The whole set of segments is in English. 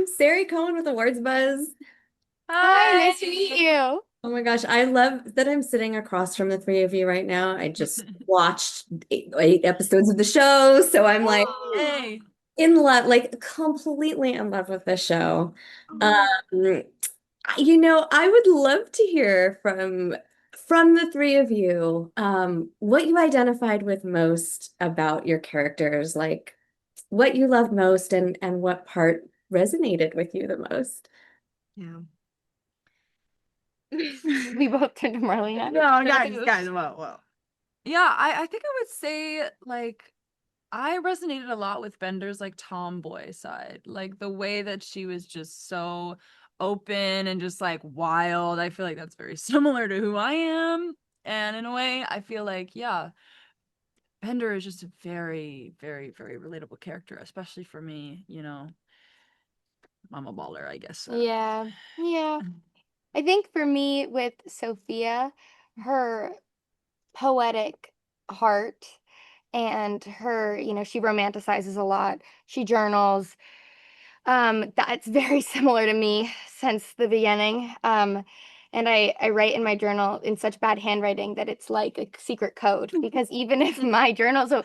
I'm Sari Cohen with Awards Buzz. Hi, Hi. nice to meet you. Oh my gosh, I love that I'm sitting across from the three of you right now. I just watched eight episodes of the show, so I'm like Oh. Hey. in love, like completely in love with the show. Oh. Um, I would love to hear from the three of you, what you identified with most about your characters, like what you loved most and what part resonated with you the most. Yeah. We both turned to Marley now. No, guys, whoa. Yeah, I think I would say like I resonated a lot with Bender's like tomboy side. Like the way that she was just so open and just like wild. I feel like that's very similar to who I am. And in a way, I feel like, yeah, Bender is just a very, very, very relatable character, especially for me, I'm a baller, I guess. Yeah. Yeah. I think for me with Sophia, her poetic heart and her, she romanticizes a lot. She journals. That's very similar to me since the beginning. And I write in my journal in such bad handwriting that it's like a secret code because even if my journal, so,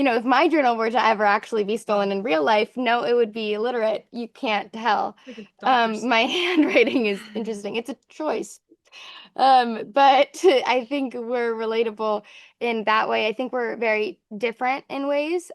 if my journal were to ever actually be stolen in real life, no, it would be illiterate. You can't tell. Like a doctor's. My handwriting is interesting. It's a choice. But I think we're relatable in that way. I think we're very different in ways.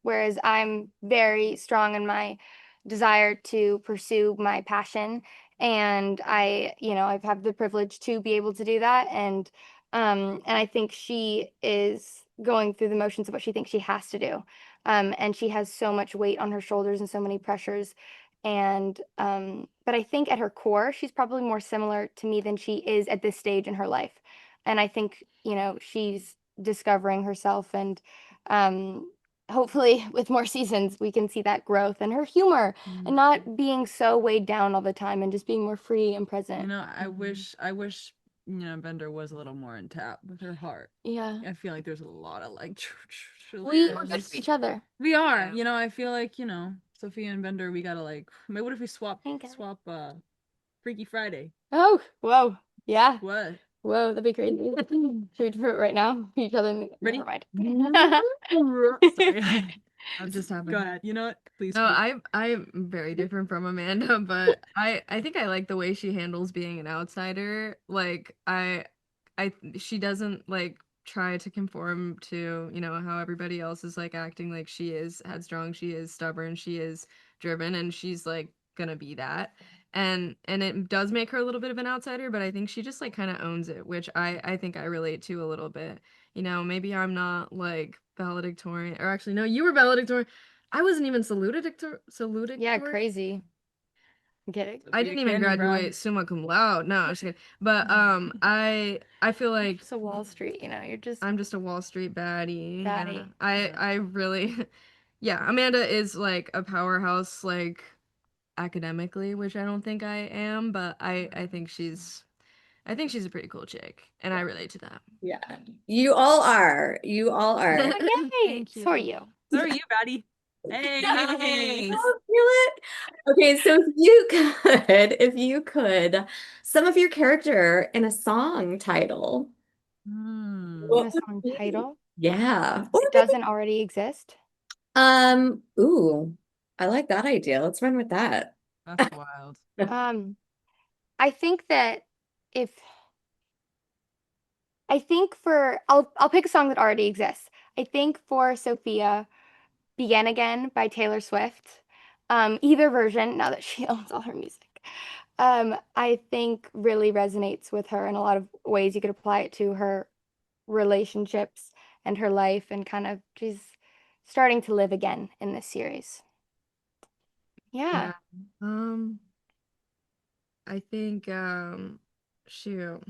Whereas I'm very strong in my desire to pursue my passion, and I've had the privilege to be able to do that, and I think she is going through the motions of what she thinks she has to do. And she has so much weight on her shoulders and so many pressures, and but I think at her core she's probably more similar to me than she is at this stage in her life. And I think, she's discovering herself, and hopefully with more seasons we can see that growth and her humor and not being so weighed down all the time and just being more free and present. I wish, Bender was a little more in tap with her heart. Yeah. I feel like there's a lot of like We're good for each other. we are, I feel like, Sophia and Bender, we gotta like, maybe what if we Thank God. swap Freaky Friday? Oh, whoa. Yeah. What? Whoa, that'd be crazy. Should we do it right now? Each other. Ready? Never mind. Sorry. I'm just having. Go ahead. You know what? Please. No, I'm very different from Amanda, but I think I like the way she handles being an outsider. Like she doesn't like try to conform to, how everybody else is like acting. Like she is headstrong, she is stubborn, she is driven, and she's like gonna be that. And it does make her a little bit of an outsider, but I think she just like kind of owns it, which I think I relate to a little bit. Maybe I'm not like valedictorian, or actually no, you were valedictorian. I wasn't even salutatorian. Yeah, crazy. Get it? I didn't even graduate summa cum laude. No, I'm just kidding. But I feel like So Wall Street, you're just I'm just a Wall Street baddie. baddie. Yeah. I really yeah, Amanda is like a powerhouse like academically, which I don't think I am, but I think she's a pretty cool chick, and I relate to that. Yeah, you all are. You all are. Oh, yay! Thank So are you. you. So are you, Batty? Hey. Oh, feel it. Okay, so if you could, some of your character in a song title, In a what would song it be? title Yeah. Or that doesn't already exist. ooh, I like that idea. Let's run with that. That's wild. Um, I think that if I think for I'll pick a song that already exists. I think for Sophia, Begin Again by Taylor Swift. Either version, now that she owns all her music. I think really resonates with her in a lot of ways. You could apply it to her relationships and her life, and kind of she's starting to live again in this series. Yeah. Yeah. Um, I think shoot.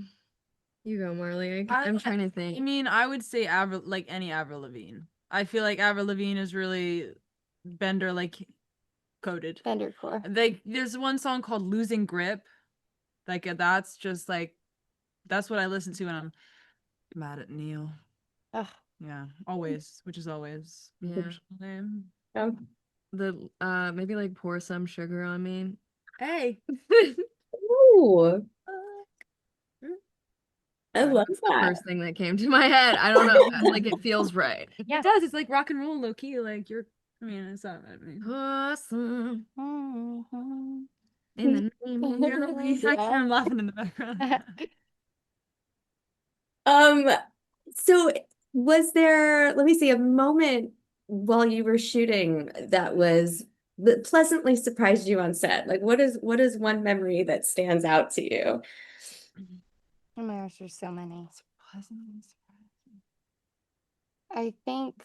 You go, Marley. I'm trying to I think. mean, I would say any Avril Lavigne. I feel like Avril Lavigne is really Bender like coded. Thundercore. Like there's one song called Losing Grip. Like that's just like that's what I listen to when I'm mad at Neil. Ugh. Yeah, always, which is always Yeah. fictional name. Yeah. maybe like pour some sugar on me. Hey. Ooh, I love That's the that. first thing that came to my head. I don't know. Like it feels right. Yeah. It does. It's like rock and roll, low key. Like you're. I mean, it's not. I mean. Awesome. Mhm. In the name of I'm laughing in the background. Um, so was there, let me see, a moment while you were shooting that pleasantly surprised you on set? Like what is one memory that stands out to you? Oh my gosh, there's so many. Pleasantly surprising. I think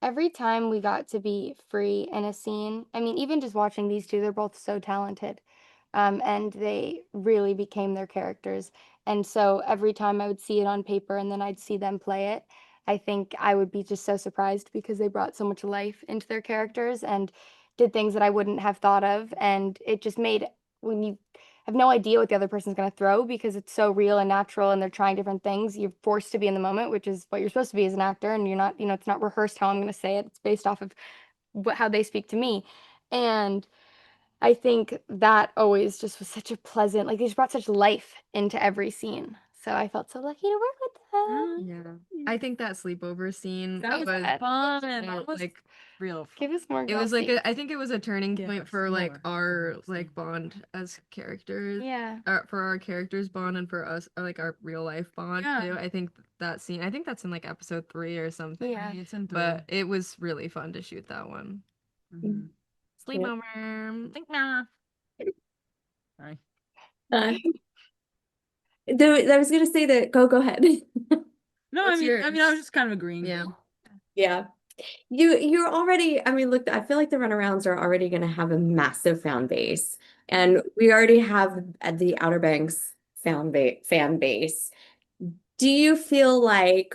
every time we got to be free in a scene, I mean, even just watching these two, they're both so talented. And they really became their characters. And so every time I would see it on paper and then I'd see them play it, I think I would be just so surprised because they brought so much life into their characters and did things that I wouldn't have thought of. And it just made when you have no idea what the other person's going to throw because it's so real and natural and they're trying different things, you're forced to be in the moment, which is what you're supposed to be as an actor. And you're not, it's not rehearsed how I'm going to say it. It's based off of how they speak to me. And I think that always just was such a pleasant, like they just brought such life into every scene. So I felt so lucky to work with them. Yeah. I think that sleepover scene That was was fun. That was like real fun. Give us more it was like I think it was a turning Give point us for like more. our like bond as characters. Yeah. For our characters bond and for us like our real life bond Yeah. too. I think that scene, I think that's in like episode 3 or something. Yeah. It's in 3. But it was really fun to shoot that one. Mhm. Sleepover. Sorry. Uh, I was gonna say that go ahead. No, What's I mean, I yours? was just kind of agreeing. Yeah. Yeah. You're already, I mean, look, I feel like the Runarounds are already going to have a massive fan base. And we already have the Outer Banks fan base. Do you feel like,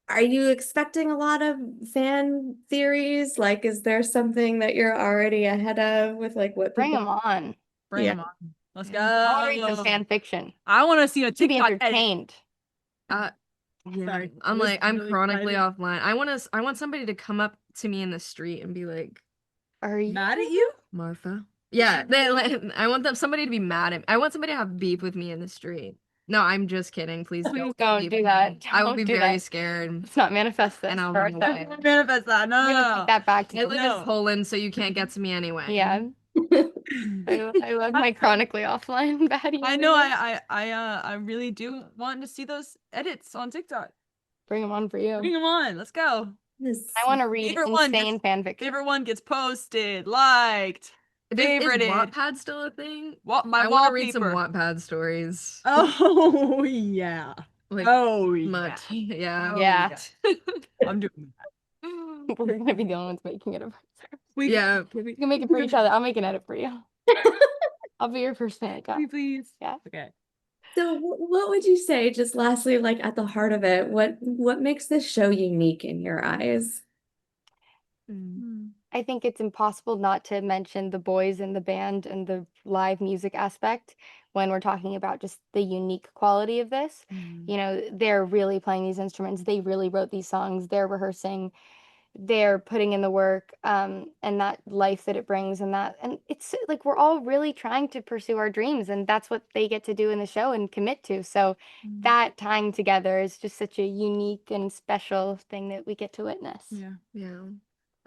are you expecting a lot of fan theories? Like, is there something that you're already ahead of with like what Bring people? them on. Bring Yeah. them on. Let's go. I'll read some fan fiction I want to see a to be TikTok edit. entertained. Yeah. Sorry. I'm I was like I'm really chronically excited. offline. I want somebody to come up to me in the street and be like, Are you Mad at you? Martha. Yeah, I want somebody to be mad at me. I want somebody to have beef with me in the street. No, I'm just kidding. Please Please don't don't beef do with that. me. I will Don't be do very that. scared Let's not manifest this and I'll for run away. ourselves. Manifest that. No, I'm gonna no, take that back I to live No. in Poland, so you can't get to me anyway. Yeah. I love my chronically offline baddie. I know. I really do want to see those edits on TikTok. Bring them on for you. Bring them on. Let's go. I want to read Favorite one insane gets- fan fiction. Favorite one gets posted, liked, Is favorited. Wattpad still a thing? My I want to read some wallpaper. Wattpad stories. Oh yeah. Like Oh much. yeah. Yeah. Oh, Yeah. I'm doing that. We're gonna be the only ones making it. Yeah. We can make it for each other. I'll make an edit for you. I'll be your first fan account. Please. Yeah. Okay. So what would you say, just lastly, like at the heart of it, what makes this show unique in your eyes? I think it's impossible not to mention the boys in the band and the live music aspect when we're talking about just the unique quality of this. You know, they're really playing these instruments. They really wrote these songs. They're rehearsing. They're putting in the work, and that life that it brings, and it's like we're all really trying to pursue our dreams, and that's what they get to do in the show and commit to. So that tying together is just such a unique and special thing that we get to witness. Yeah. Yeah.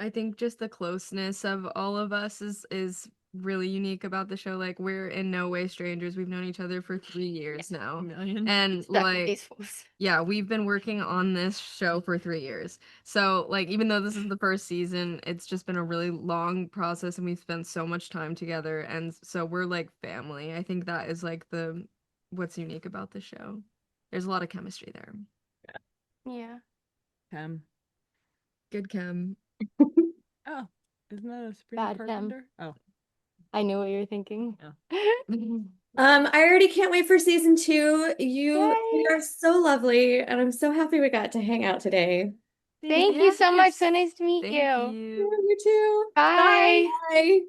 I think just the closeness of all of us is really unique about the show. Like we're in no way strangers. We've known each other for 3 years now. A million. And Stuck with like these fools. yeah, we've been working on this show for 3 years. So like even though this is the first season, it's just been a really long process and we've spent so much time together and so we're like family. I think that is like the what's unique about the show. There's a lot of chemistry there. Yeah. Good chem. Oh, isn't that a Sabrina Bad chem. Carpenter? Oh. I knew what you were thinking. I already can't wait for season 2. You Yay. are so lovely, and I'm so happy we got to hang out today. Thank you so much. So Yes. nice to meet Thank you. you. You too. Bye. Bye.